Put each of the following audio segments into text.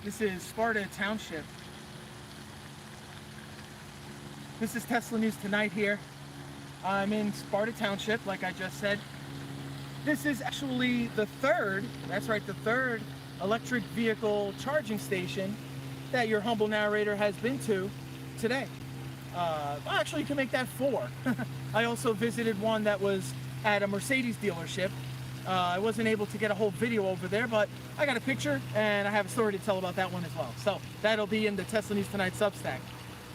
This is Sparta Township. This is Tesla News Tonight here. I'm in Sparta Township, like I just said. This is actually the third, that's right, the third electric vehicle charging station that your humble narrator has been to today. Actually, you can make that 4. I also visited one that was at a Mercedes dealership. I wasn't able to get a whole video over there, but I got a picture and I have a story to tell about that one as well. So that'll be in the Tesla News Tonight Substack.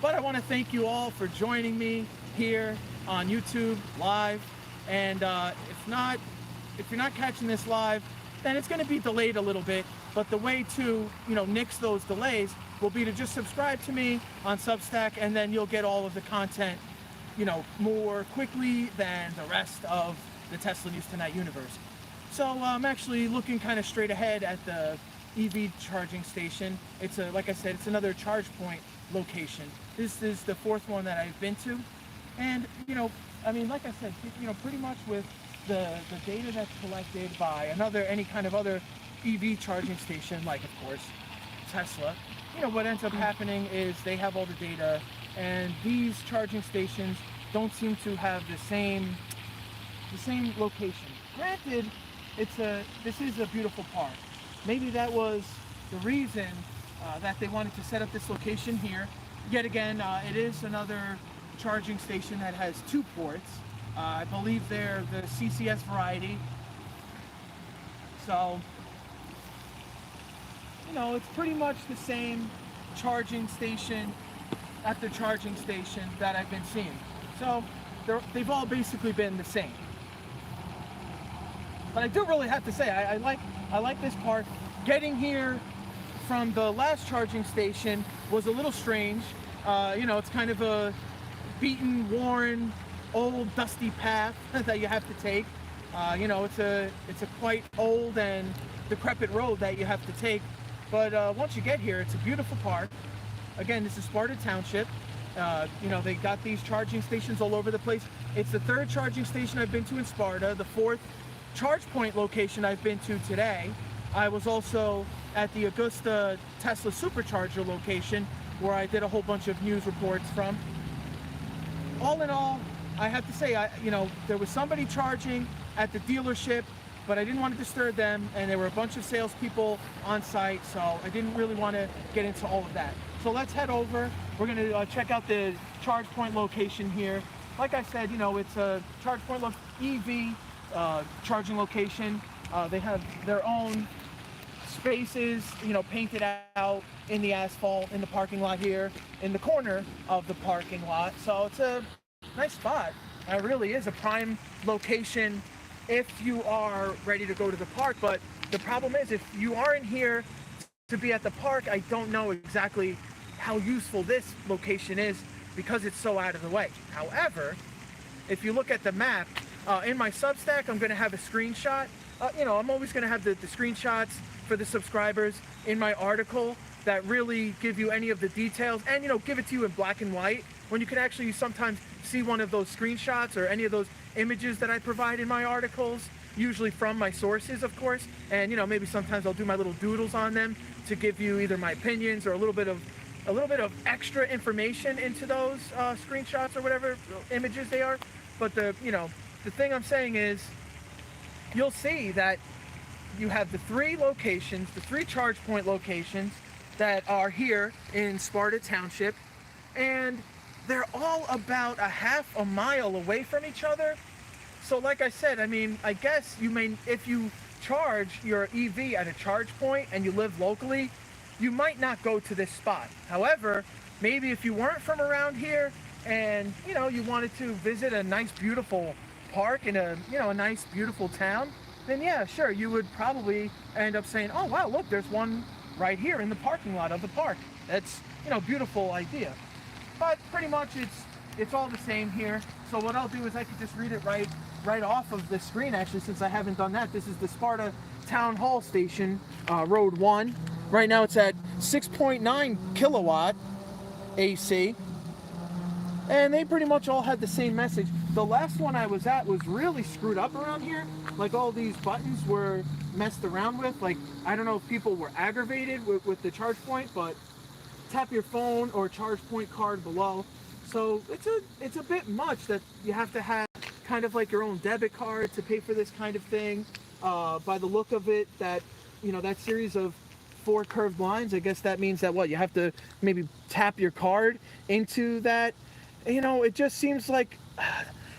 But I want to thank you all for joining me here on YouTube live. And if you're not catching this live, then it's going to be delayed a little bit. But the way to, nix those delays will be to just subscribe to me on Substack, and then you'll get all of the content, more quickly than the rest of the Tesla News Tonight universe. So I'm actually looking kind of straight ahead at the EV charging station. It's like I said, it's another ChargePoint location. This is the 4th one that I've been to. And, like I said, pretty much with the data that's collected by any kind of other EV charging station, like, of course, Tesla, what ends up happening is they have all the data, and these charging stations don't seem to have the same location. Granted, this is a beautiful park. Maybe that was the reason that they wanted to set up this location here. Yet again, it is another charging station that has 2 ports. I believe they're the CCS variety. So, it's pretty much the same charging station after charging station that I've been seeing. So, they've all basically been the same. But I do really have to say, I like this park. Getting here from the last charging station was a little strange. It's kind of a beaten, worn, old, dusty path that you have to take. It's a quite old and decrepit road that you have to take. But once you get here, it's a beautiful park. Again, this is Sparta Township. They got these charging stations all over the place. It's the 3rd charging station I've been to in Sparta, the 4th ChargePoint location I've been to today. I was also at the Augusta Tesla Supercharger location, where I did a whole bunch of news reports from. All in all, I have to say, there was somebody charging at the dealership, but I didn't want to disturb them, and there were a bunch of salespeople on site, so I didn't really want to get into all of that. So let's head over. We're going to check out the ChargePoint location here. Like I said, it's a ChargePoint EV charging location. They have their own spaces, painted out in the asphalt in the parking lot here, in the corner of the parking lot. So it's a nice spot. It really is a prime location if you are ready to go to the park. But the problem is, if you aren't here to be at the park, I don't know exactly how useful this location is because it's so out of the way. However, if you look at the map, in my Substack, I'm going to have a screenshot. I'm always going to have the screenshots for the subscribers in my article that really give you any of the details and, give it to you in black and white, when you can actually sometimes see one of those screenshots or any of those images that I provide in my articles, usually from my sources, of course. And, maybe sometimes I'll do my little doodles on them to give you either my opinions or a little bit of extra information into those screenshots or whatever images they are. But the thing I'm saying is, you'll see that you have the 3 locations, the 3 ChargePoint locations that are here in Sparta Township, and they're all about a half a mile away from each other. So like I said, I guess if you charge your EV at a ChargePoint and you live locally, you might not go to this spot. However, maybe if you weren't from around here and, you wanted to visit a nice, beautiful park in a nice, beautiful town, then yeah, sure, you would probably end up saying, oh wow, look, there's one right here in the parking lot of the park. That's, beautiful idea. But pretty much it's all the same here. So what I'll do is I could just read it right off of the screen, actually, since I haven't done that. This is the Sparta Town Hall Station, Road 1. Right now it's at 6.9 kilowatt AC. And they pretty much all had the same message. The last one I was at was really screwed up around here. like all these buttons were messed around with. Like, I don't know if people were aggravated with the ChargePoint, but tap your phone or ChargePoint card below. So it's a bit much that you have to have kind of like your own debit card to pay for this kind of thing. By the look of it, that, you know, that series of 4 curved lines, I guess that means that what, you have to maybe tap your card into that. You know, it just seems like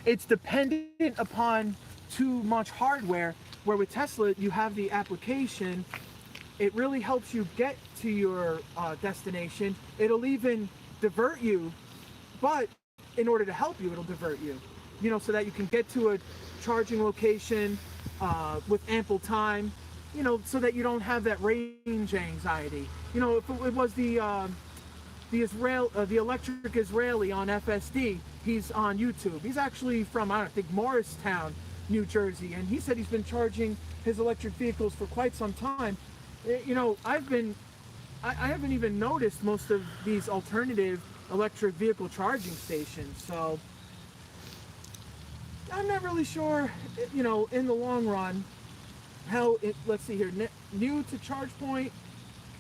it's dependent upon too much hardware, where with Tesla you have the application. It really helps you get to your destination. It'll even divert you, but in order to help you, it'll divert you, you know, so that you can get to a charging location with ample time, you know, so that you don't have that range anxiety. You know, if it was the electric Israeli on FSD, he's on YouTube. He's actually from, I think, Morristown, New Jersey, and he said he's been charging his electric vehicles for quite some time. You know, I haven't even noticed most of these alternative electric vehicle charging stations, so I'm not really sure, you know, in the long run, how it, let's see here, new to ChargePoint.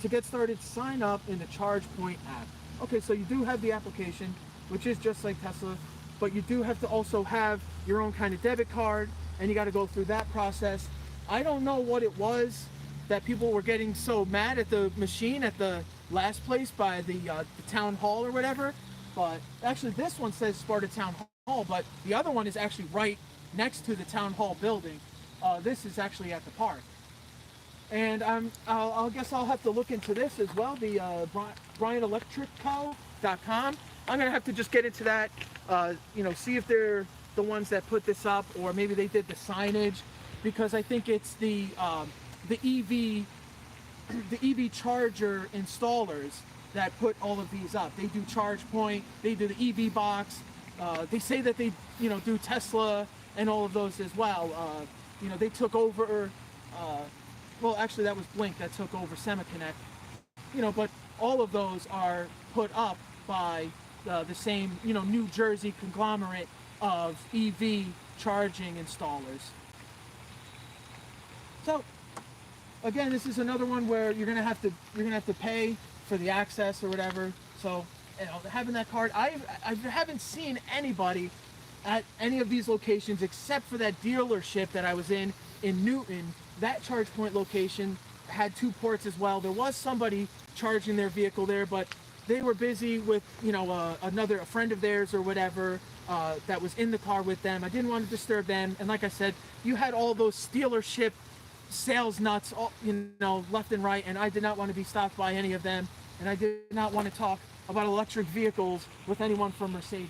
To get started, sign up in the ChargePoint app. Okay, so you do have the application, which is just like Tesla, but you do have to also have your own kind of debit card, and you got to go through that process. I don't know what it was that people were getting so mad at the machine at the last place by the town hall or whatever, but actually this one says Sparta Town Hall, but the other one is actually right next to the town hall building. This is actually at the park. And I guess I'll have to look into this as well, the BrianElectrico.com. I'm going to have to just get into that, you know, see if they're the ones that put this up, or maybe they did the signage, because I think it's the EV charger installers that put all of these up. They do ChargePoint, they do the EV box, they say that they, you know, do Tesla and all of those as well. You know, they took over, well, actually that was Blink that took over SemiConnect, you know, but all of those are put up by the same, you know, New Jersey conglomerate of EV charging installers. So again, this is another one where you're gonna have to pay for the access or whatever. So, you know, having that card, I haven't seen anybody at any of these locations except for that dealership that I was in Newton. That ChargePoint location had 2 ports as well. There was somebody charging their vehicle there, but they were busy with, you know, a friend of theirs or whatever that was in the car with them. I didn't want to disturb them, and like I said, you had all those dealership sales nuts, all, you know, left and right, and I did not want to be stopped by any of them, and I did not want to talk about electric vehicles with anyone from Mercedes.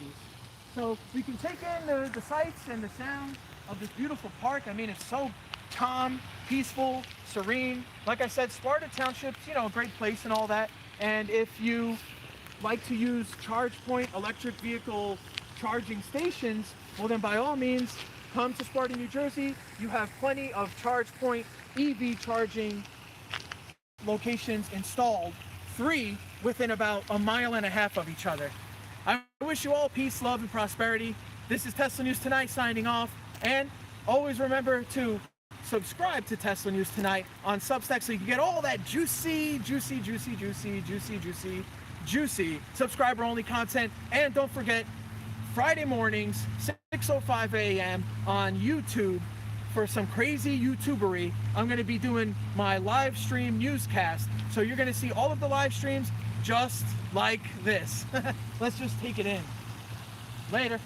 So we can take in the sights and the sound of this beautiful park. I mean, it's so calm, peaceful, serene. Like I said, Sparta Township's, you know, a great place and all that. And if you like to use ChargePoint electric vehicle charging stations, well then by all means, come to Sparta, New Jersey. You have plenty of ChargePoint EV charging locations installed, 3 within about a mile and a half of each other. I wish you all peace, love, and prosperity. This is Tesla News Tonight signing off, and always remember to subscribe to Tesla News Tonight on Substack so you can get all that juicy subscriber-only content. And don't forget, Friday mornings, 6:05 a.m. on YouTube for some crazy YouTubery. I'm going to be doing my live stream newscast. So you're going to see all of the live streams just like this. Let's just take it in. Later.